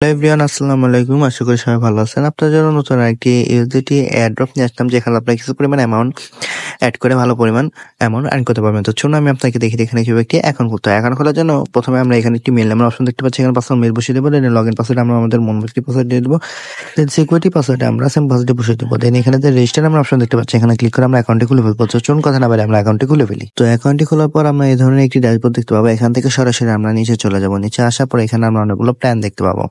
Hello everyone, আসসালামু আলাইকুম। আশা করি সবাই ভালো আছেন। আপনার জন্য নতুন আরেকটি ইউএসডিটি এয়ারড্রপ নিয়ে আসলাম, যেখানে আপনার কিছু পরিমাণ অ্যামাউন্ট অ্যাড করে ভালো পরিমাণ অ্যামাউন্ট আর্ন করতে পারবেন। তো চলুন আমি আপনাকে দেখিয়ে দিই এখানে কিভাবে একটি অ্যাকাউন্ট করতে হয়। অ্যাকাউন্ট খোলার জন্য প্রথমে আমরা এখানে একটি মেইল নাম্বার অপশন দেখতে পাচ্ছি, এখানে পাসওয়ার্ড মেইল বসিয়ে দেবো। দেন লগইন পাসওয়ার্ড আমরা আমাদের মন মতো পাসওয়ার্ড দিয়ে দেবো। দেন সিকিউরিটি পাসওয়ার্ডে আমরা সেম পাসওয়ার্ড বসিয়ে দেবো। দেন এখানে যে রেজিস্টার আমরা অপশন দেখতে পাচ্ছি, এখানে ক্লিক করে আমরা অ্যাকাউন্টটি খুলে ফেলবো। তো চলুন কথা না বলে আমরা অ্যাকাউন্টটি খুলে ফেলি। তো অ্যাকাউন্টটি খোলার পর আমরা এই ধরনের একটি ড্যাশবোর্ড দেখতে পাবো। এখান থেকে সরাসরি আমরা নিচে চলে যাবো। নিচে আসার পর এখানে আমরা অনেকগুলো প্ল্যান দেখতে পাবো,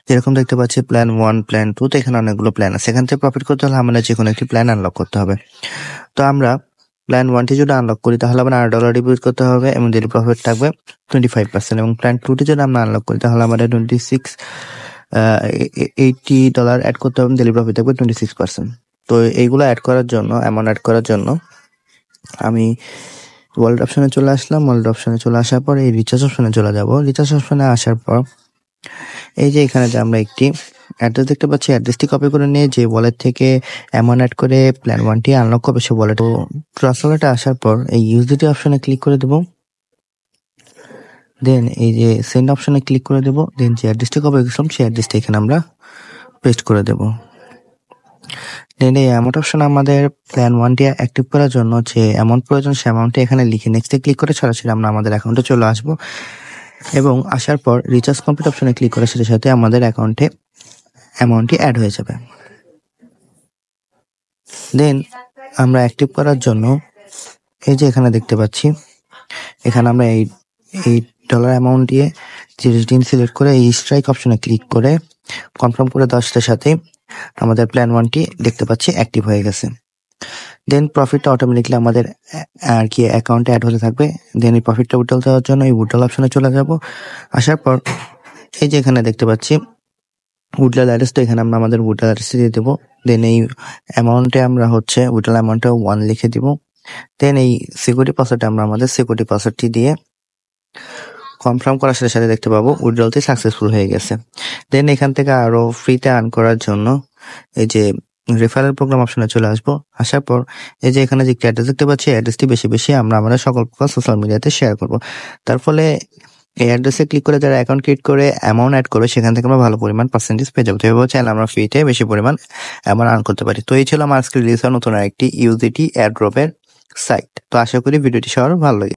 যেরকম দেখতে পাচ্ছি প্ল্যান 1, প্ল্যান 2। তো এখানে অনেকগুলো প্ল্যান আছে। এখান থেকে প্রফিট করতে হলে আমাদের যে কোনো একটি প্ল্যান আনলক করতে হবে। তো আমরা প্ল্যান 1টি যদি আনলক করি তাহলে আমাদের $8 ডিপোজিট করতে হবে এবং ডেইলি প্রফিট থাকবে 25%। এবং প্ল্যান 2টি যদি আমরা আনলক করি তাহলে আমাদের $80 অ্যাড করতে হবে, ডেইলি প্রফিট থাকবে 26%। তো এইগুলো অ্যাড করার জন্য, অ্যামাউন্ট অ্যাড করার জন্য আমি ওয়ালেট অপশনে চলে আসলাম। ওয়ালেট অপশনে চলে আসার পর এই রিচার্জ অপশনে চলে যাব। রিচার্জ অপশনে আসার পর এই যে এখানে যে আমরা একটি অ্যাড্রেস দেখতে পাচ্ছি, অ্যাড্রেসটি কপি করে নিয়ে যে ওয়ালেট থেকে অ্যামাউন্ট অ্যাড করে প্ল্যান 1টি আনলক করবে সে ওয়ালেট। ট্রাস্ট ওয়ালেটে আসার পর এই ইউএসডিটি অপশনে ক্লিক করে দেব। দেন এই যে সেন্ড অপশনে ক্লিক করে দেব। দেন যে অ্যাড্রেসটি কপি করেছিলাম সেই অ্যাড্রেসটি এখানে আমরা পেস্ট করে দেব। দেন এই অ্যামাউন্ট অপশন আমাদের প্ল্যান 1টি অ্যাক্টিভ করার জন্য যে অ্যামাউন্ট প্রয়োজন সে অ্যামাউন্টটি এখানে লিখে নেক্সটে ক্লিক করে সরাসরি আমরা আমাদের অ্যাকাউন্টে চলে আসবো। এবং আসার পর রিচার্জ কমপ্লিট অপশনে ক্লিক করার সাথে সাথে আমাদের অ্যাকাউন্টে অ্যামাউন্টটি অ্যাড হয়ে যাবে। দেন আমরা অ্যাক্টিভ করার জন্য এই যে এখানে দেখতে পাচ্ছি, এখানে আমরা এই $8 অ্যামাউন্ট দিয়ে 30 দিন সিলেক্ট করে এই স্ট্রাইক অপশনে ক্লিক করে কনফার্ম করে দেওয়ার সাথে সাথে আমাদের প্ল্যান 1টি দেখতে পাচ্ছি অ্যাক্টিভ হয়ে গেছে। দেন প্রফিটটা অটোমেটিকলি আমাদের আর কি অ্যাকাউন্টে অ্যাড হতে থাকবে। দেন এই প্রফিটটা উইথড্রল দেওয়ার জন্য এই উইথড্রল অপশনে চলে যাব। আসার পর এই যে এখানে দেখতে পাচ্ছি উইথড্রল অ্যাড্রেস, তো এখানে আমরা আমাদের উইথড্রল অ্যাড্রেস দিয়ে দেবো। দেন এই অ্যামাউন্টে আমরা উইথড্রল অ্যামাউন্টে 1 লিখে দিব। দেন এই সিকিউরিটি পাসওয়ার্ডে আমরা আমাদের সিকিউরিটি পাসওয়ার্ডটি দিয়ে কনফার্ম করার সাথে সাথে দেখতে পাবো উইথড্রলটি সাকসেসফুল হয়ে গেছে। দেন এখান থেকে আরো ফ্রিতে আর্ন করার জন্য এই যে রেফারেল প্রোগ্রাম অপশনে চলে আসবো। আসার পর এই যে এখানে যে অ্যাড্রেস দেখতে পাচ্ছি, অ্যাড্রেসটি বেশি বেশি আমরা আমাদের সকল প্রকার সোশ্যাল মিডিয়াতে শেয়ার করব। তার ফলে এই অ্যাড্রেসে ক্লিক করে যারা অ্যাকাউন্ট ক্রিয়েট করে অ্যামাউন্ট অ্যাড করবে সেখান থেকে আমরা ভালো পরিমাণ পার্সেন্টেজ পেয়ে যাবো। তো এভাবে চাইলে আমরা ফ্রিতে বেশি পরিমাণ অ্যামাউন্ট আর্ন করতে পারি। তো এই ছিল আমার আজকে রিলিজ হওয়া নতুন আরেকটি ইউএসডিটি এয়ারড্রপের সাইট। তো আশা করি ভিডিওটি সবার ভালো লাগে।